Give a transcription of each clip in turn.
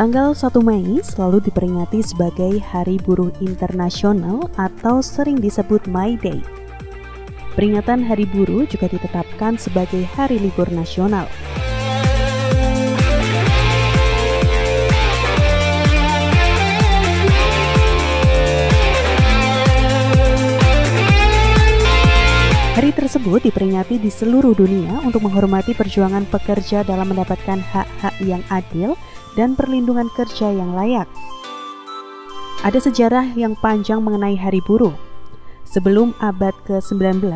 Tanggal 1 Mei selalu diperingati sebagai Hari Buruh Internasional atau sering disebut May Day. Peringatan Hari Buruh juga ditetapkan sebagai hari libur nasional. Hari tersebut diperingati di seluruh dunia untuk menghormati perjuangan pekerja dalam mendapatkan hak-hak yang adil dan perlindungan kerja yang layak. Ada sejarah yang panjang mengenai Hari Buruh. Sebelum abad ke-19,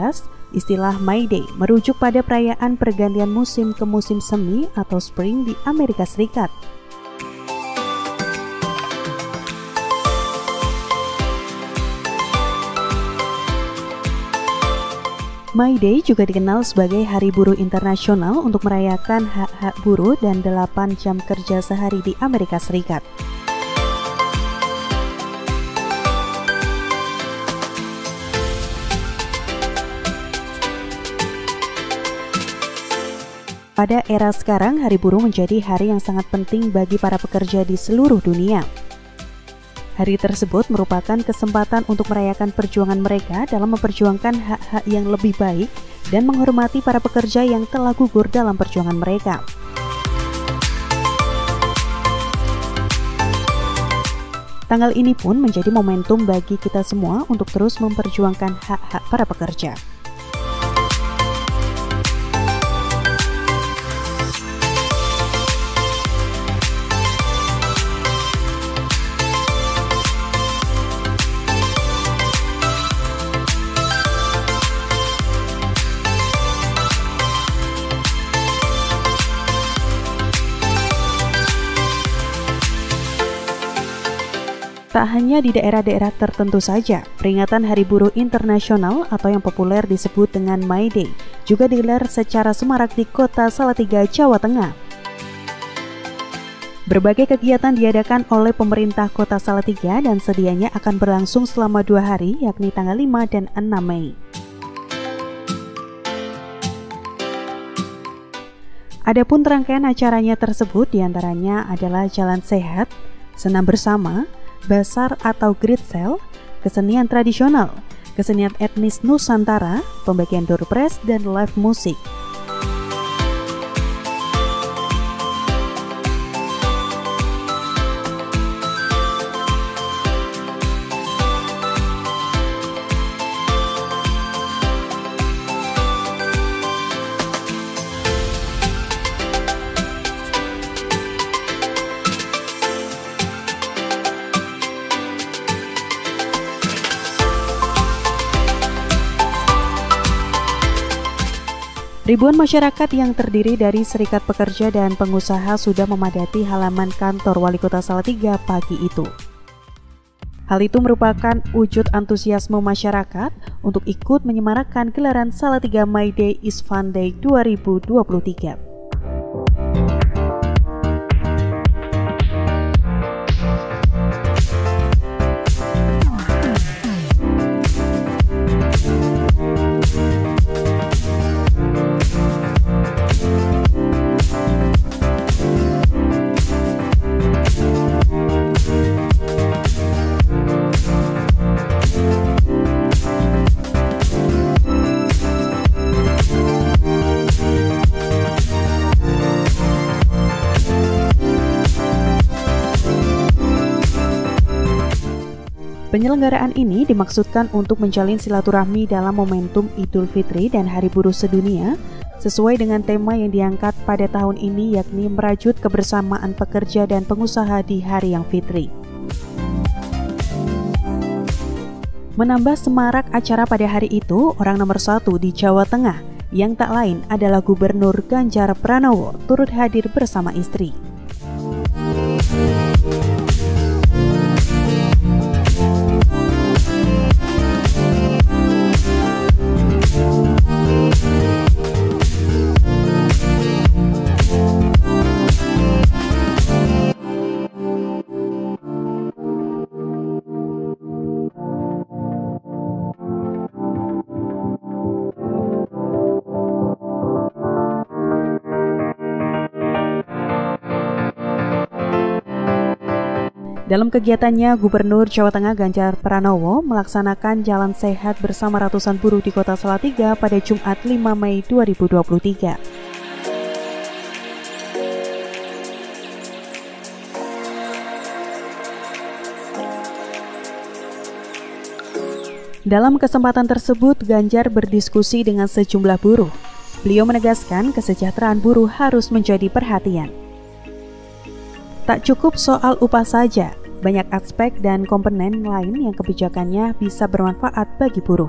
istilah May Day merujuk pada perayaan pergantian musim ke musim semi atau spring di Amerika Serikat. May Day juga dikenal sebagai Hari Buruh Internasional untuk merayakan hak-hak buruh dan 8 jam kerja sehari di Amerika Serikat. Pada era sekarang, Hari Buruh menjadi hari yang sangat penting bagi para pekerja di seluruh dunia. Hari tersebut merupakan kesempatan untuk merayakan perjuangan mereka dalam memperjuangkan hak-hak yang lebih baik dan menghormati para pekerja yang telah gugur dalam perjuangan mereka. Tanggal ini pun menjadi momentum bagi kita semua untuk terus memperjuangkan hak-hak para pekerja. Tak hanya di daerah-daerah tertentu saja, peringatan Hari Buruh Internasional atau yang populer disebut dengan May Day juga digelar secara semarak di kota Salatiga, Jawa Tengah. Berbagai kegiatan diadakan oleh pemerintah kota Salatiga dan sedianya akan berlangsung selama 2 hari, yakni tanggal 5 dan 6 Mei. Adapun rangkaian acaranya tersebut diantaranya adalah jalan sehat, senam bersama, basar atau great sale, kesenian tradisional, kesenian etnis Nusantara, pembagian door prize, dan live musik. Ribuan masyarakat yang terdiri dari serikat pekerja dan pengusaha sudah memadati halaman kantor Wali Kota Salatiga pagi itu. Hal itu merupakan wujud antusiasme masyarakat untuk ikut menyemarakkan gelaran Salatiga May Day is Fun Day 2023. Penyelenggaraan ini dimaksudkan untuk menjalin silaturahmi dalam momentum Idul Fitri dan Hari Buruh Sedunia, sesuai dengan tema yang diangkat pada tahun ini, yakni merajut kebersamaan pekerja dan pengusaha di hari yang fitri. Menambah semarak acara pada hari itu, orang nomor 1 di Jawa Tengah, yang tak lain adalah Gubernur Ganjar Pranowo, turut hadir bersama istri. Dalam kegiatannya, Gubernur Jawa Tengah Ganjar Pranowo melaksanakan jalan sehat bersama ratusan buruh di Kota Salatiga pada Jumat 5 Mei 2023. Dalam kesempatan tersebut, Ganjar berdiskusi dengan sejumlah buruh. Beliau menegaskan kesejahteraan buruh harus menjadi perhatian. Tak cukup soal upah saja, banyak aspek dan komponen lain yang kebijakannya bisa bermanfaat bagi buruh.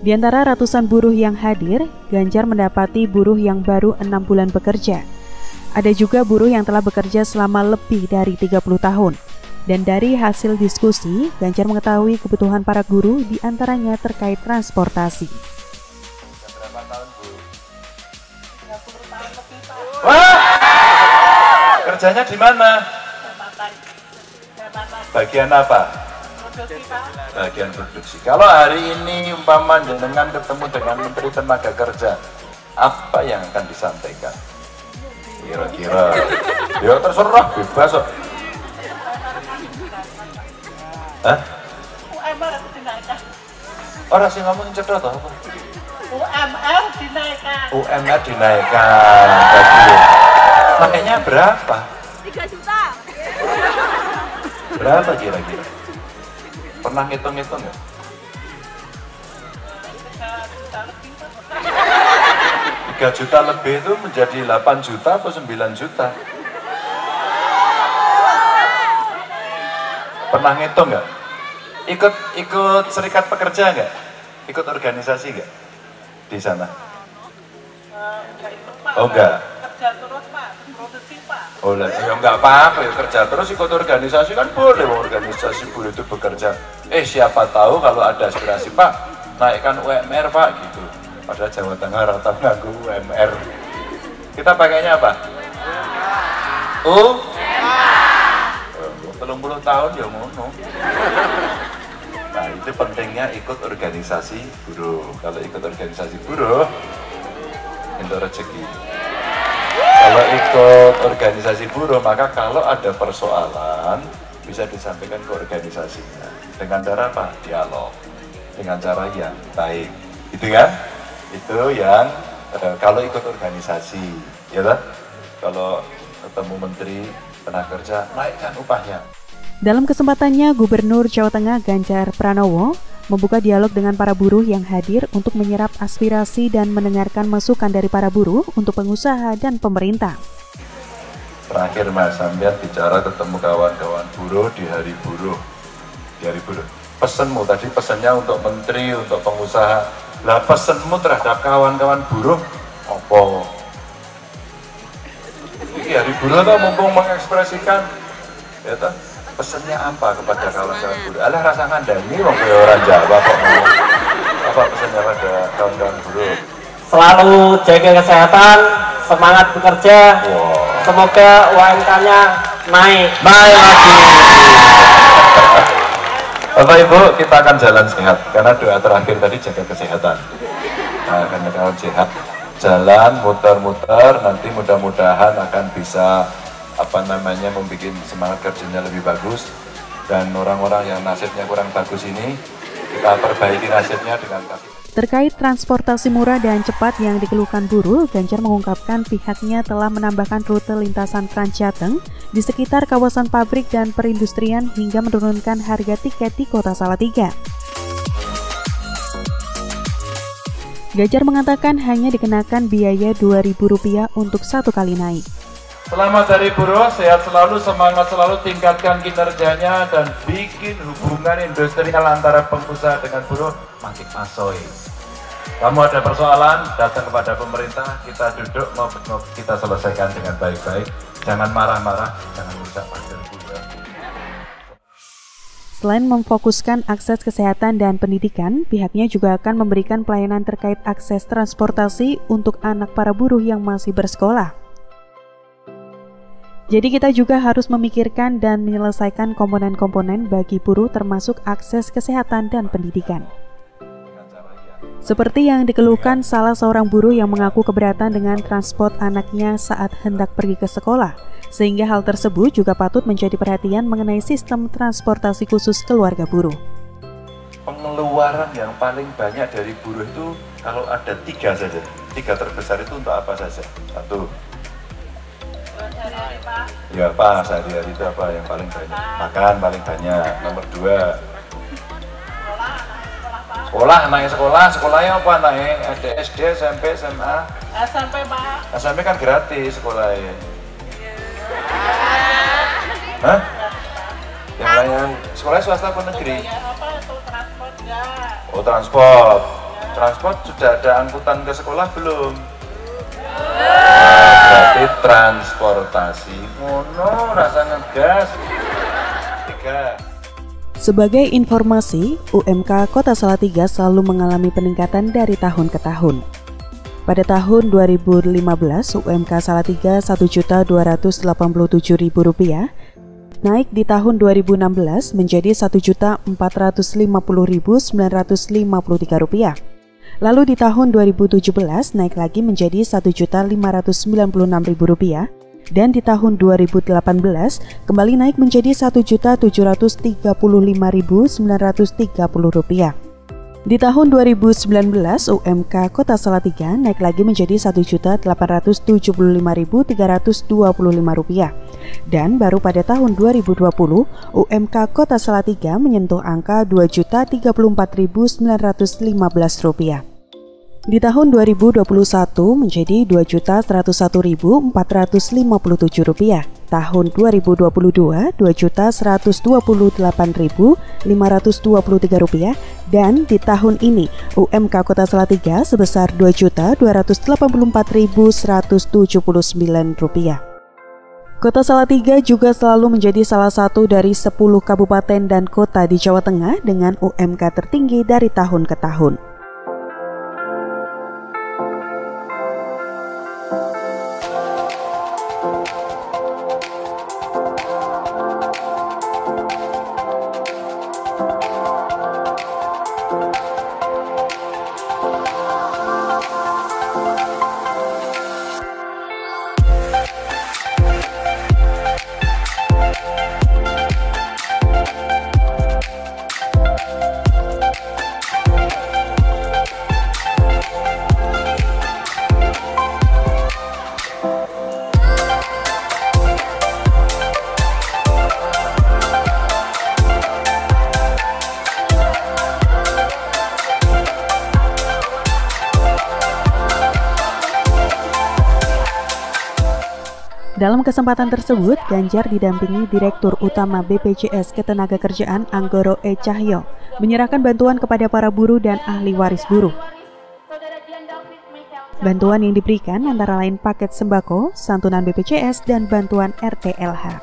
Di antara ratusan buruh yang hadir, Ganjar mendapati buruh yang baru 6 bulan bekerja. Ada juga buruh yang telah bekerja selama lebih dari 30 tahun. Dan dari hasil diskusi, Ganjar mengetahui kebutuhan para guru di antaranya terkait transportasi. Berapa tahun, Bu? 30 tahun lebih, Pak. Wah! Kerjanya di mana? Bagian apa? Produksi, Pak. Bagian produksi. Kalau hari ini umpama jenengan ketemu dengan Menteri Tenaga Kerja, apa yang akan disampaikan? Kira-kira, ya terserah, bebas kok. Hah? UMR dinaikkan. Orang sih ngomong cedot atau apa? UMR dinaikkan. UMR dinaikkan. Makanya berapa? 3 juta. Berapa kira-kira? Pernah ngitung-ngitung nggak? 3 juta lebih itu menjadi 8 juta atau 9 juta? Pernah ngitung nggak? Ikut serikat pekerja nggak? Ikut organisasi nggak? Di sana? Enggak itu, Pak. Oh enggak? Kerja terus, Pak. Produksi, Pak. Oh ya enggak apa-apa ya, kerja terus ikut organisasi kan boleh, organisasi buruh itu bekerja. Siapa tahu kalau ada aspirasi, Pak, naikkan UMR, Pak, gitu. Padahal Jawa Tengah rata nganggo UMR. Kita pakainya apa? 30 tahun ya ngono. Nah, itu pentingnya ikut organisasi buruh. Kalau ikut organisasi buruh, itu rezeki. Kalau ikut organisasi buruh, maka kalau ada persoalan bisa disampaikan ke organisasinya. Dengan cara apa? Dialog. Dengan cara yang baik. Gitu kan? Itu yang kalau ikut organisasi, ya kan? Kalau ketemu Menteri Tenaga Kerja, naikkan upahnya. Dalam kesempatannya, Gubernur Jawa Tengah Ganjar Pranowo membuka dialog dengan para buruh yang hadir untuk menyerap aspirasi dan mendengarkan masukan dari para buruh untuk pengusaha dan pemerintah. Terakhir Mas Sambian bicara ketemu kawan-kawan buruh di hari buruh. Di hari buruh. Pesanmu tadi pesannya untuk menteri, untuk pengusaha. Lah pesanmu terhadap kawan-kawan buruh apa? Ini hari buruh tuh mumpung mengekspresikan, ya toh? Pesannya apa kepada kawan-kawan buruh? Alah rasa ngandani wong kaya orang Jawa kok. Apa pesannya pada kawan-kawan buruh? Selalu jaga kesehatan, semangat bekerja. Wow. Semoga UMK-nya naik lagi. Bapak Ibu, kita akan jalan sehat karena doa terakhir tadi jaga kesehatan. Nah, karena kalau sehat, jalan muter-muter, nanti mudah-mudahan akan bisa membuat semangat kerjanya lebih bagus, dan orang-orang yang nasibnya kurang bagus ini kita perbaiki nasibnya dengan kasih. Terkait transportasi murah dan cepat yang dikeluhkan buruh, Ganjar mengungkapkan pihaknya telah menambahkan rute lintasan Transjateng di sekitar kawasan pabrik dan perindustrian hingga menurunkan harga tiket di Kota Salatiga. Ganjar mengatakan hanya dikenakan biaya Rp2.000 untuk satu kali naik. Selamat dari buruh, sehat selalu, semangat selalu, tingkatkan kinerjanya dan bikin hubungan industrial antara pengusaha dengan buruh makin asoy. Kamu ada persoalan, datang kepada pemerintah, kita duduk, kita selesaikan dengan baik-baik. Jangan marah-marah, jangan rusak pasar buruh. Selain memfokuskan akses kesehatan dan pendidikan, pihaknya juga akan memberikan pelayanan terkait akses transportasi untuk anak para buruh yang masih bersekolah. Jadi kita juga harus memikirkan dan menyelesaikan komponen-komponen bagi buruh termasuk akses kesehatan dan pendidikan. Seperti yang dikeluhkan salah seorang buruh yang mengaku keberatan dengan transport anaknya saat hendak pergi ke sekolah, sehingga hal tersebut juga patut menjadi perhatian mengenai sistem transportasi khusus keluarga buruh. Pengeluaran yang paling banyak dari buruh itu kalau ada 3 saja. 3 terbesar itu untuk apa saja? 1. Ya Pak, sehari-hari itu apa yang paling banyak? Makan paling banyak. Nomor 2. Sekolahnya apa anaknya? Ada SD, SMP, SMA? SMP Pak. SMP kan gratis sekolahnya. Hah? Yang lain sekolah swasta atau negeri? Apa itu transport ya? Oh transport. Transport sudah ada angkutan ke sekolah belum? Berarti transportasi. Mono rasa ngegas. 3. Sebagai informasi, UMK Kota Salatiga selalu mengalami peningkatan dari tahun ke tahun. Pada tahun 2015, UMK Salatiga Rp1.287.000, naik di tahun 2016 menjadi Rp1.450.953. Lalu di tahun 2017 naik lagi menjadi Rp1.596.000. Dan di tahun 2018 kembali naik menjadi Rp1.735.930. Di tahun 2019 UMK Kota Salatiga naik lagi menjadi Rp1.875.325. Dan baru pada tahun 2020 UMK Kota Salatiga menyentuh angka Rp2.034.915. Di tahun 2021 menjadi Rp2.101.457. Tahun 2022 Rp2.128.523 dan di tahun ini UMK Kota Salatiga sebesar Rp2.284.179. Kota Salatiga juga selalu menjadi salah satu dari 10 kabupaten dan kota di Jawa Tengah dengan UMK tertinggi dari tahun ke tahun. Dalam kesempatan tersebut, Ganjar didampingi Direktur Utama BPJS Ketenagakerjaan Anggoro E. Cahyo menyerahkan bantuan kepada para buruh dan ahli waris buruh. Bantuan yang diberikan antara lain paket sembako, santunan BPJS, dan bantuan RTLH.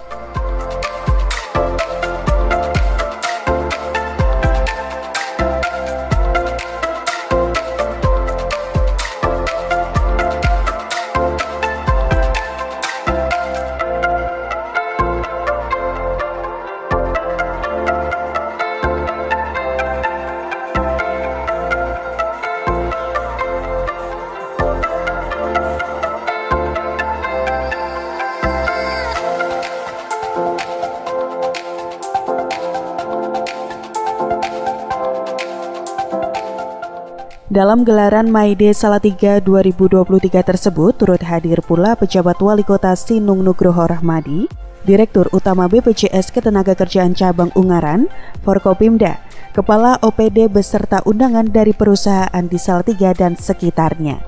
Dalam gelaran May Day Salatiga 2023 tersebut turut hadir pula pejabat Wali Kota Sinung Nugroho Rahmadi, Direktur Utama BPJS Ketenagakerjaan Cabang Ungaran, Forkopimda, Kepala OPD beserta undangan dari perusahaan di Salatiga dan sekitarnya.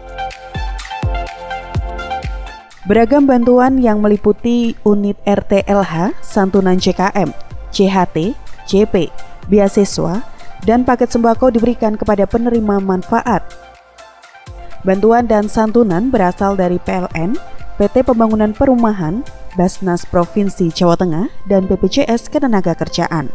Beragam bantuan yang meliputi unit RTLH, santunan JKM, CHT, JP, beasiswa, dan paket sembako diberikan kepada penerima manfaat. Bantuan dan santunan berasal dari PLN, PT Pembangunan Perumahan, Basnas Provinsi Jawa Tengah, dan BPJS Ketenagakerjaan.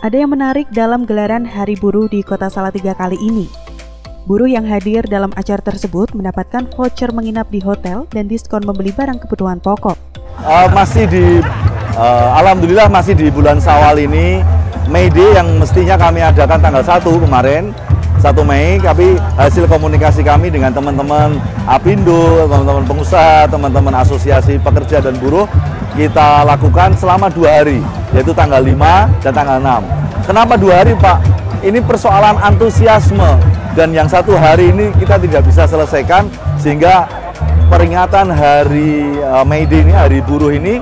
Ada yang menarik dalam gelaran Hari Buruh di Kota Salatiga kali ini. Buruh yang hadir dalam acara tersebut mendapatkan voucher menginap di hotel dan diskon membeli barang kebutuhan pokok. Alhamdulillah masih di bulan Syawal ini, May Day yang mestinya kami adakan tanggal 1 kemarin, 1 Mei, tapi hasil komunikasi kami dengan teman-teman Apindo, teman-teman pengusaha, teman-teman asosiasi pekerja dan buruh, kita lakukan selama 2 hari, yaitu tanggal 5 dan tanggal 6. Kenapa 2 hari, Pak? Ini persoalan antusiasme, dan yang 1 hari ini kita tidak bisa selesaikan, sehingga peringatan hari May Day ini, hari buruh ini,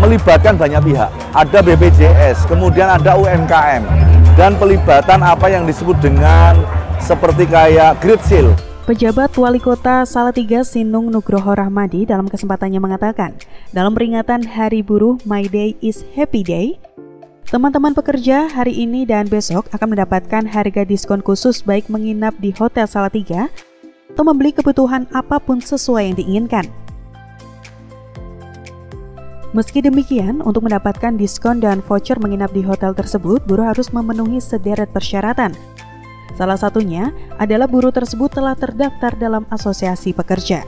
melibatkan banyak pihak. Ada BPJS, kemudian ada UMKM, dan pelibatan apa yang disebut dengan seperti kayak Great Sale. Pejabat Wali Kota Salatiga Sinung Nugroho Rahmadi dalam kesempatannya mengatakan, dalam peringatan Hari Buruh My Day is Happy Day, teman-teman pekerja hari ini dan besok akan mendapatkan harga diskon khusus baik menginap di Hotel Salatiga atau membeli kebutuhan apapun sesuai yang diinginkan. Meski demikian, untuk mendapatkan diskon dan voucher menginap di hotel tersebut, buruh harus memenuhi sederet persyaratan. Salah satunya adalah buruh tersebut telah terdaftar dalam asosiasi pekerja.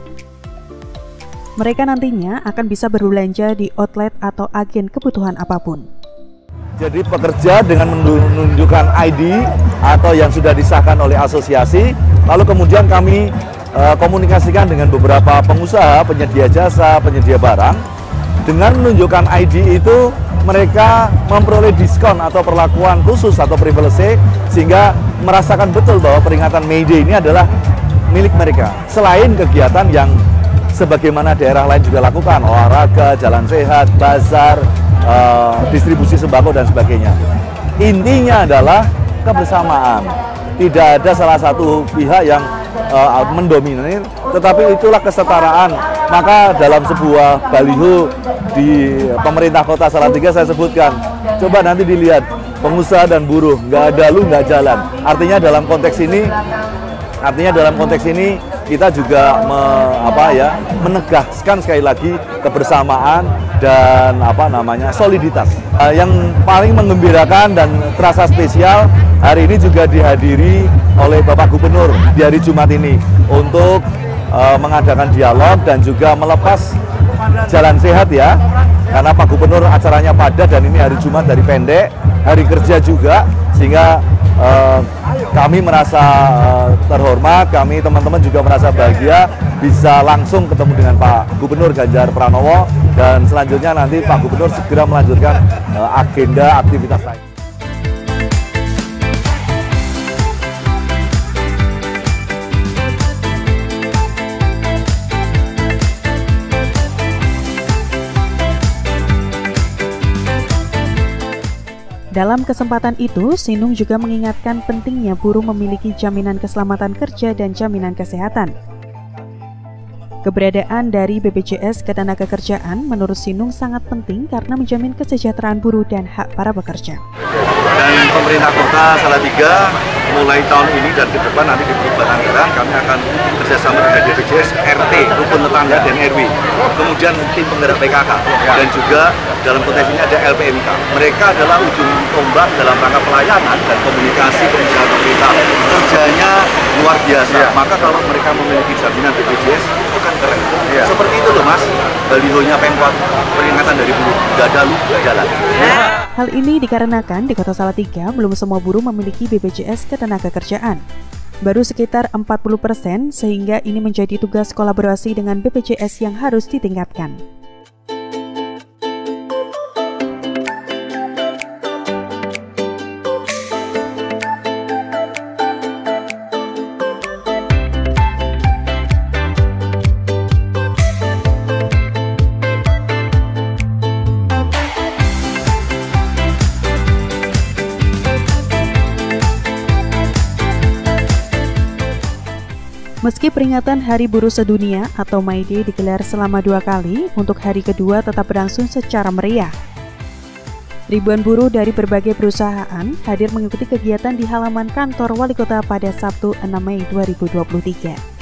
Mereka nantinya akan bisa berbelanja di outlet atau agen kebutuhan apapun. Jadi pekerja dengan menunjukkan ID atau yang sudah disahkan oleh asosiasi, lalu kemudian kami komunikasikan dengan beberapa pengusaha, penyedia jasa, penyedia barang. Dengan menunjukkan ID itu, mereka memperoleh diskon atau perlakuan khusus atau privilege, sehingga merasakan betul bahwa peringatan May Day ini adalah milik mereka. Selain kegiatan yang sebagaimana daerah lain juga lakukan, olahraga, jalan sehat, bazar, distribusi sembako dan sebagainya. Intinya adalah kebersamaan. Tidak ada salah satu pihak yang mendominir, tetapi itulah kesetaraan. Maka dalam sebuah baliho di pemerintah Kota Salatiga saya sebutkan, coba nanti dilihat pengusaha dan buruh, nggak ada lu nggak jalan. Artinya dalam konteks ini kita juga menegaskan sekali lagi kebersamaan dan soliditas. Yang paling menggembirakan dan terasa spesial hari ini juga dihadiri oleh Bapak Gubernur di hari Jumat ini untuk mengadakan dialog dan juga melepas jalan sehat ya, karena Pak Gubernur acaranya padat dan ini hari Jumat dari pendek, hari kerja juga, sehingga kami merasa terhormat, kami teman-teman juga merasa bahagia bisa langsung ketemu dengan Pak Gubernur Ganjar Pranowo, dan selanjutnya nanti Pak Gubernur segera melanjutkan agenda aktivitas lain. Dalam kesempatan itu, Sinung juga mengingatkan pentingnya buruh memiliki jaminan keselamatan kerja dan jaminan kesehatan. Keberadaan dari BPJS Ketenagakerjaan menurut Sinung sangat penting karena menjamin kesejahteraan buruh dan hak para pekerja. Dan pemerintah Kota Salatiga mulai tahun ini dan ke depan nanti di perubahan anggaran kami akan kerjasama dengan BPJS, RT, rukun tetangga dan RW, kemudian tim penggerak PKK, dan juga dalam konteks ini ada LPMK. Mereka adalah ujung tombak dalam rangka pelayanan dan komunikasi kebijakan pemerintah. Kerjanya luar biasa. Maka kalau mereka memiliki jaminan BPJS itu kan keren. Seperti itu loh Mas, balihonya Pemkot, peringatan dari buruh, nggak ada lu, nggak jalan. Hal ini dikarenakan di Kota Salatiga belum semua buruh memiliki BPJS Ketenagakerjaan. Baru sekitar 40%, sehingga ini menjadi tugas kolaborasi dengan BPJS yang harus ditingkatkan. Meski peringatan Hari Buruh Sedunia atau May Day digelar selama 2 kali, untuk hari kedua tetap berlangsung secara meriah. Ribuan buruh dari berbagai perusahaan hadir mengikuti kegiatan di halaman kantor Wali Kota pada Sabtu 6 Mei 2023.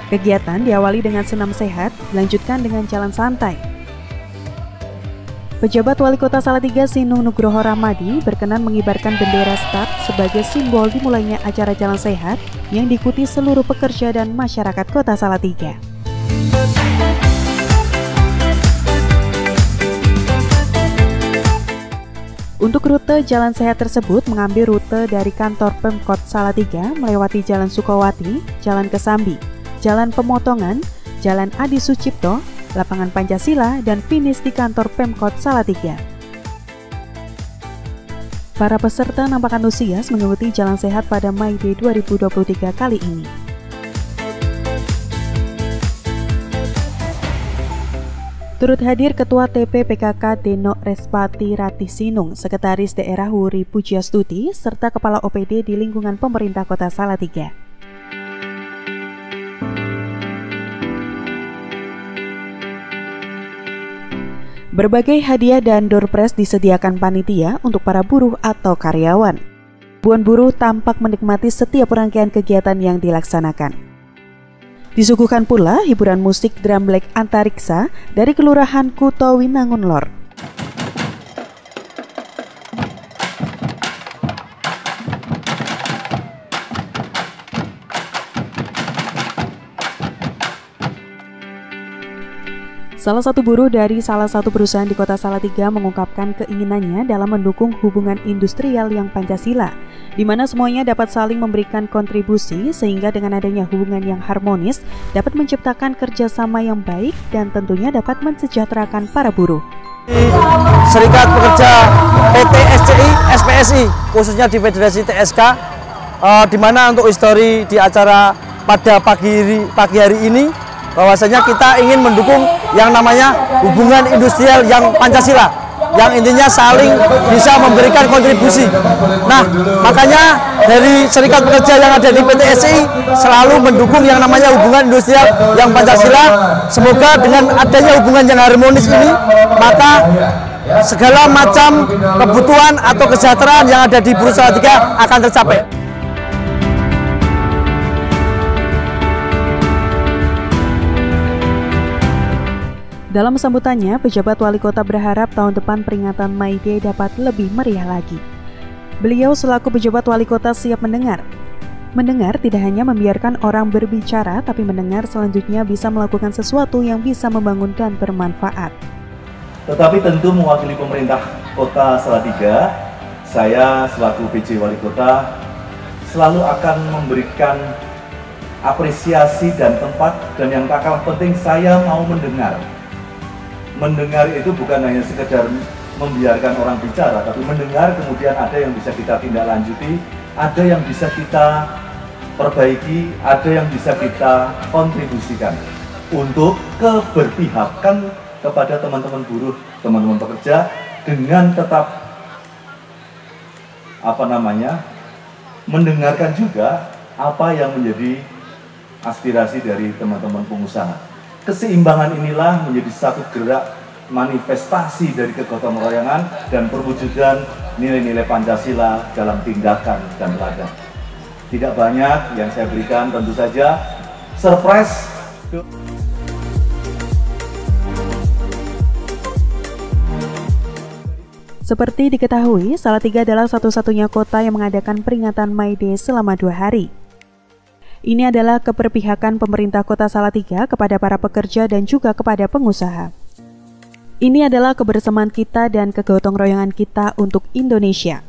Kegiatan diawali dengan senam sehat, dilanjutkan dengan jalan santai. Pejabat Wali Kota Salatiga Sinung Nugroho Rahmadi berkenan mengibarkan bendera start sebagai simbol dimulainya acara jalan sehat yang diikuti seluruh pekerja dan masyarakat Kota Salatiga. Untuk rute jalan sehat tersebut mengambil rute dari kantor Pemkot Salatiga melewati Jalan Sukowati, Jalan Kesambi, Jalan Pemotongan, Jalan Adi Sucipto, Lapangan Pancasila, dan finish di kantor Pemkot Salatiga. Para peserta nampak antusias mengikuti jalan sehat pada May Day 2023 kali ini. Turut hadir Ketua TP PKK Deno Respati Ratih Sinung, Sekretaris Daerah Wuri Pujiastuti, serta Kepala OPD di lingkungan pemerintah Kota Salatiga. Berbagai hadiah dan door prize disediakan panitia untuk para buruh atau karyawan. Ribuan buruh tampak menikmati setiap rangkaian kegiatan yang dilaksanakan. Disuguhkan pula hiburan musik drum black antariksa dari Kelurahan Kuto Winangun Lor. Salah satu buruh dari salah satu perusahaan di Kota Salatiga mengungkapkan keinginannya dalam mendukung hubungan industrial yang Pancasila, di mana semuanya dapat saling memberikan kontribusi sehingga dengan adanya hubungan yang harmonis dapat menciptakan kerjasama yang baik dan tentunya dapat mensejahterakan para buruh. Serikat Pekerja PT SCI SPSI khususnya di Federasi TSK, di mana untuk histori di acara pada pagi hari ini bahwasanya kita ingin mendukung yang namanya hubungan industrial yang Pancasila, yang intinya saling bisa memberikan kontribusi. Nah, makanya dari Serikat Pekerja yang ada di PT SCI selalu mendukung yang namanya hubungan industrial yang Pancasila. Semoga dengan adanya hubungan yang harmonis ini, maka segala macam kebutuhan atau kesejahteraan yang ada di buruh Salatiga akan tercapai. Dalam sambutannya, pejabat wali kota berharap tahun depan peringatan May Day dapat lebih meriah lagi. Beliau selaku pejabat wali kota siap mendengar. Mendengar tidak hanya membiarkan orang berbicara, tapi mendengar selanjutnya bisa melakukan sesuatu yang bisa membangun dan bermanfaat. Tetapi tentu mewakili pemerintah Kota Salatiga, saya selaku PJ Wali Kota selalu akan memberikan apresiasi dan tempat, dan yang tak kalah penting saya mau mendengar. Mendengar itu bukan hanya sekedar membiarkan orang bicara, tapi mendengar kemudian ada yang bisa kita tindak lanjuti, ada yang bisa kita perbaiki, ada yang bisa kita kontribusikan untuk keberpihakan kepada teman-teman buruh, teman-teman pekerja, dengan tetap mendengarkan juga apa yang menjadi aspirasi dari teman-teman pengusaha. Keseimbangan inilah menjadi satu gerak manifestasi dari kegotong royongan dan perwujudan nilai-nilai Pancasila dalam tindakan dan teladan. Tidak banyak yang saya berikan, tentu saja surprise. Seperti diketahui, Salatiga adalah satu-satunya kota yang mengadakan peringatan May Day selama 2 hari. Ini adalah keberpihakan pemerintah Kota Salatiga kepada para pekerja dan juga kepada pengusaha. Ini adalah kebersamaan kita dan kegotong royongan kita untuk Indonesia.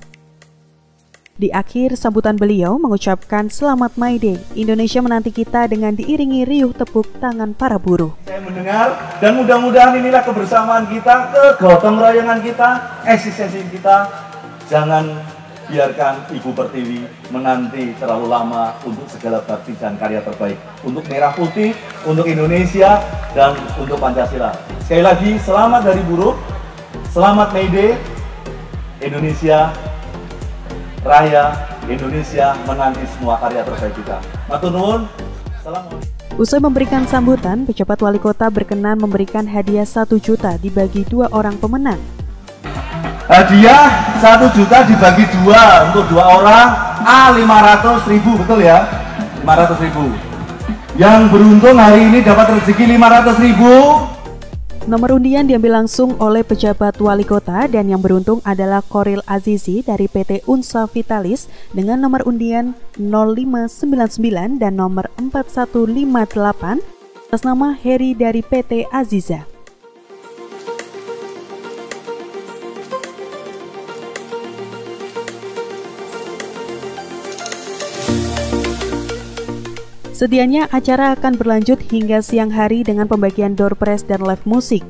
Di akhir sambutan beliau mengucapkan selamat May Day, Indonesia menanti kita dengan diiringi riuh tepuk tangan para buruh. Saya mendengar dan mudah-mudahan inilah kebersamaan kita, kegotong royongan kita, eksistensi kita. Jangan biarkan Ibu Pertiwi menanti terlalu lama untuk segala bakti dan karya terbaik untuk Merah Putih, untuk Indonesia, dan untuk Pancasila. Sekali lagi, selamat dari buruh, selamat May Day, Indonesia Raya, Indonesia menanti semua karya terbaik kita. Matur nuwun, assalamualaikum. Usai memberikan sambutan, pejabat wali kota berkenan memberikan hadiah 1 juta dibagi 2 orang pemenang. Hadiah 1 juta dibagi 2 untuk 2 orang, 500.000, betul ya? 500.000. Yang beruntung hari ini dapat rezeki 500.000. Nomor undian diambil langsung oleh pejabat wali kota dan yang beruntung adalah Koril Azizi dari PT Unsa Vitalis dengan nomor undian 0599 dan nomor 4158 atas nama Heri dari PT Aziza. Sedianya acara akan berlanjut hingga siang hari dengan pembagian door prize dan live musik.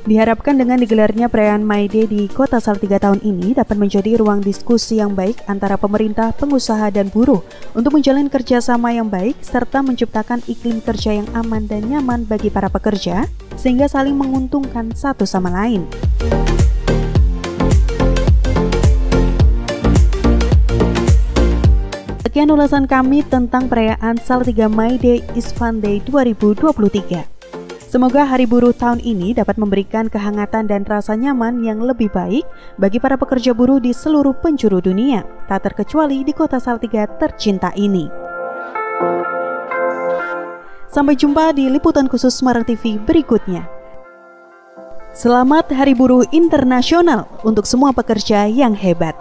Diharapkan dengan digelarnya perayaan May Day di Kota Salatiga tahun ini dapat menjadi ruang diskusi yang baik antara pemerintah, pengusaha, dan buruh untuk menjalin kerjasama yang baik serta menciptakan iklim kerja yang aman dan nyaman bagi para pekerja sehingga saling menguntungkan satu sama lain. Sekian ulasan kami tentang perayaan Salatiga May Day is Fun Day 2023. Semoga Hari Buruh tahun ini dapat memberikan kehangatan dan rasa nyaman yang lebih baik bagi para pekerja buruh di seluruh penjuru dunia, tak terkecuali di Kota Salatiga tercinta ini. Sampai jumpa di liputan khusus Semarang TV berikutnya. Selamat Hari Buruh Internasional untuk semua pekerja yang hebat.